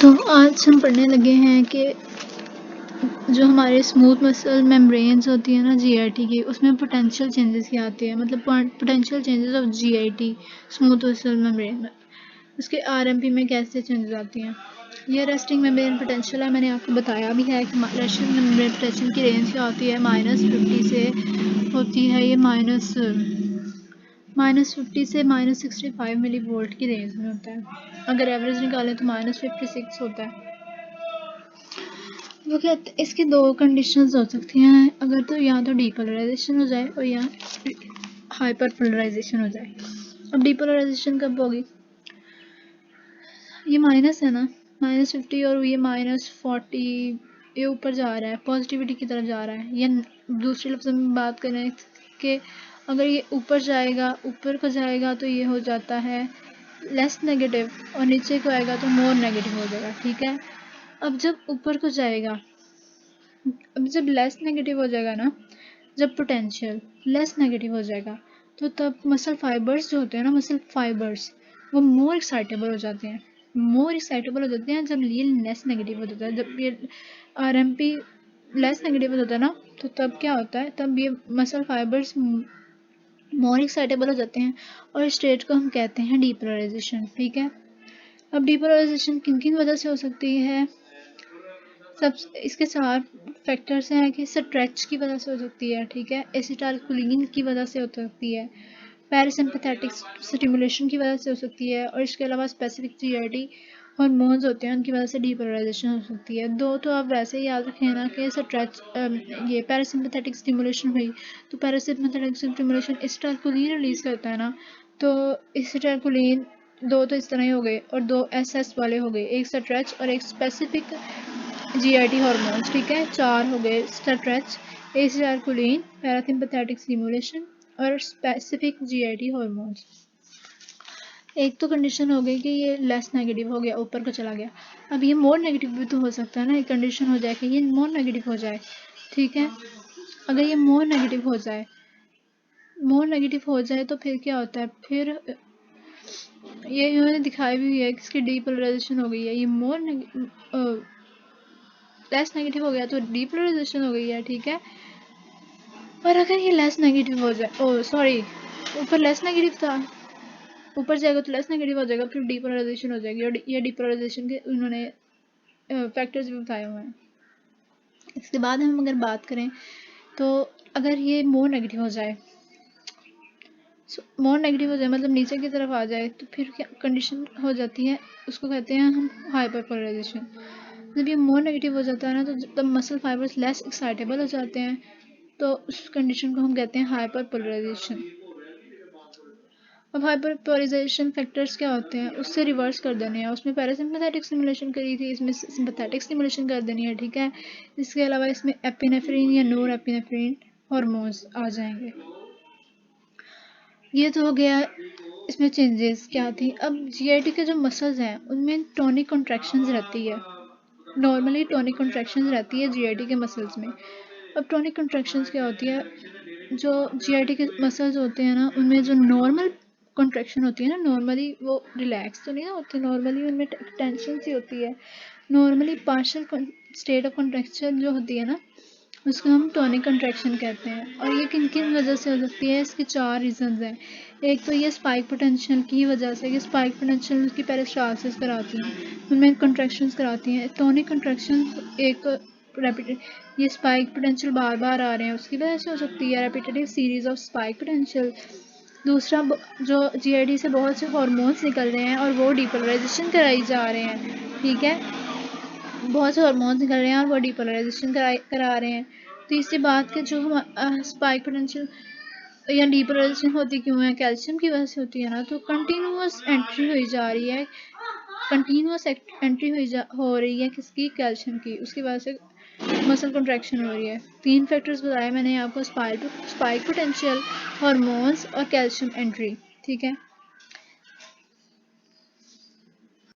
तो आज हम पढ़ने लगे हैं कि जो हमारे स्मूथ मसल मेम्ब्रेन्स होती है ना जीआईटी की, उसमें पोटेंशियल चेंजेस क्या आती है, मतलब potential changes of GIT smooth muscle membrane में उसके आरएमपी में कैसे चेंजेस आती हैं। ये रेस्टिंग मेम्ब्रेन पोटेंशियल है, मैंने आपको बताया भी है कि रेस्टिंग मेम्ब्रेन पोटेंशियल की रेंज क्या होती है, -50 से होती है ये -50 से -65 मिली वोल्ट की रेंज में होता है। अगर एवरेज निकालें तो -56 होता है। वो कहते इसकी दो कंडीशंस हो सकती हैं, अगर तो या तो डीपोलराइजेशन हो जाए और या हाइपर पोलराइजेशन हो जाए। अब डीपोलराइजेशन कब होगी, ये माइनस है ना, -50 और ये -40, ये ऊपर जा रहा है, पॉजिटिविटी की तरफ जा रहा है। या दूसरे लफ्ज़ों में बात करें कि अगर ये ऊपर जाएगा, ऊपर को जाएगा तो ये हो जाता है लेस नेगेटिव और नीचे को आएगा तो मोर नेगेटिव हो जाएगा। ठीक है, अब जब ऊपर को जाएगा, अब जब लेस नेगेटिव हो जाएगा ना, जब पोटेंशियल लेस नेगेटिव हो जाएगा तो तब मसल फाइबर्स जो होते हैं ना, मसल फाइबर्स वो मोर एक्साइटेबल हो जाते हैं, मोर एक्साइटेबल हो जाते हैं जब ये लेस नेगेटिव हो जाता है। जब ये आरएमपी लेस नेगेटिव हो जाता है ना, तो तब क्या होता है, तब ये मसल फाइबर्स मोर एक्साइटेबल हो जाते हैं और स्टेट को हम कहते हैं डीपोलराइजेशन। ठीक है, अब डीपोलराइजेशन किन किन वजह से हो सकती है, सब इसके 4 फैक्टर्स हैं कि स्ट्रेच की वजह से हो सकती है, ठीक है, एसिटाइलकोलिन की वजह से हो सकती है, पैरासिम्पैथेटिक स्टिमुलेशन की वजह से हो सकती है, और इसके अलावा स्पेसिफिक जीआईटी हार्मोन्स होते हैं उनकी वजह से डीपोलराइजेशन हो सकती है। दो तो आप वैसे ही याद रखें ना कि स्ट्रेच ये पैरासिम्पैथेटिक स्टिमुलेशन हुई तो पैरासिम्पैथेटिक स्टिमुलेशन एसिटाइलकोलिन रिलीज करता है ना, तो एसिटाइलकोलिन दो तो इस तरह ही हो गए और दो एसएस वाले हो गए, एक स्ट्रेच और एक स्पेसिफिक जीआईटी हार्मोन्स। ठीक है, 4 हो गए, स्ट्रेच, एसिटाइलकोलिन, पैरासिम्पैथेटिक स्टिमुलेशन और स्पेसिफिक जीआईटी हार्मोन्स। एक तो कंडीशन हो गई कि ये लेस नेगेटिव हो गया, ऊपर को चला गया। अब ये मोर नेगेटिव भी तो हो सकता है ना, एक कंडीशन हो जाए कि ये मोर नेगेटिव हो जाए। ठीक है, अगर ये मोर नेगेटिव हो जाए, मोर नेगेटिव हो जाए तो फिर क्या होता है, फिर ये इन्होंने दिखाई भी हुई है कि इसकी डीपोलराइजेशन हो गई है, ये मोर लेस नेगेटिव हो गया तो डीपोलराइजेशन हो गई है। ठीक है, और अगर ये लेस नेगेटिव हो जाए, ओ सॉरी, ऊपर लेस नेगेटिव था, ऊपर जाएगा तो लेस नेगेटिव हो जाएगा, फिर डीपोलराइजेशन हो जाएगी, और ये डीपोलराइजेशन के उन्होंने फैक्टर्स भी बताए हुए हैं। इसके बाद हम अगर बात करें तो अगर ये मोर नेगेटिव हो जाए, मोर नेगेटिव हो जाए मतलब नीचे की तरफ आ जाए, तो फिर क्या कंडीशन हो जाती है, उसको कहते हैं हम हाइपर पोलराइजेशन। जब ये मोर नेगेटिव हो जाता है ना, तो तब मसल फाइबर्स लेस एक्साइटेबल हो जाते हैं, तो उस कंडीशन को हम कहते हैं हाइपर पोलराइजेशन। अब हाइपर पोलराइजेशन फैक्टर्स क्या होते हैं, उससे रिवर्स कर देने हैं। उसमें पैरासिम्पैथेटिक स्टिमुलेशन करी थी, इसमें सिंपैथेटिक स्टिमुलेशन कर देनी है। ठीक है, इसके अलावा इसमें एपिनेफ्रिन या नोर एपिनेफ्रिन हार्मोन्स आ जाएंगे। ये तो हो गया इसमें चेंजेस क्या थी। अब जीआईटी के जो मसल्स हैं उनमें टोनिक कॉन्ट्रैक्शंस रहती है, नॉर्मली टोनिक कॉन्ट्रैक्शंस रहती है जीआईटी के मसल्स में। अब टोनिक कॉन्ट्रैक्शंस क्या होती है, जो जीआईटी के मसल्स होते हैं ना, उनमें जो नॉर्मल कॉन्ट्रैक्शन होती है ना, नॉर्मली वो रिलैक्स तो नहीं होते, नॉर्मली उनमें टेंशन सी होती है। Normally partial state of contraction जो होती है ना, उसको हम टोनिक कंट्रैक्शन कहते हैं। और ये किन किन वजह से हो सकती है, इसके 4 रीजंस हैं। एक तो ये स्पाइक पोटेंशियल की वजह से, कि स्पाइक पोटेंशियल उसकी पेरिस्टालसिस कराती हैं, उनमें कंट्रैक्शंस कराती हैं। टोनिक कंट्रैक्शन एक रेपिटेड, ये स्पाइक पोटेंशियल बार बार आ रहे हैं उसकी वजह से हो सकती है, repetitive series of spike potential. दूसरा, जो जीआईडी से बहुत से हार्मोन्स निकल रहे हैं और वो डीपोलराइजेशन कराई जा रहे हैं। ठीक है, बहुत से हार्मोन्स निकल रहे हैं और वो डीपोलराइजेशन करा रहे हैं। तीसरी बात कि जो हम स्पाइक पोटेंशियल या डीपोलराइजेशन होती क्यों है, कैल्शियम की वजह से होती है ना, तो कंटिन्यूअस एंट्री हुई जा रही है, कंटिन्यूअस एंट्री हो रही है किसकी, कैल्शियम की, उसकी वजह से मसल कंट्रैक्शन हो रही है। 3 फैक्टर्स बताए मैंने आपको, स्पाइक पोटेंशियल, हार्मोन्स और कैल्शियम एंट्री। ठीक है,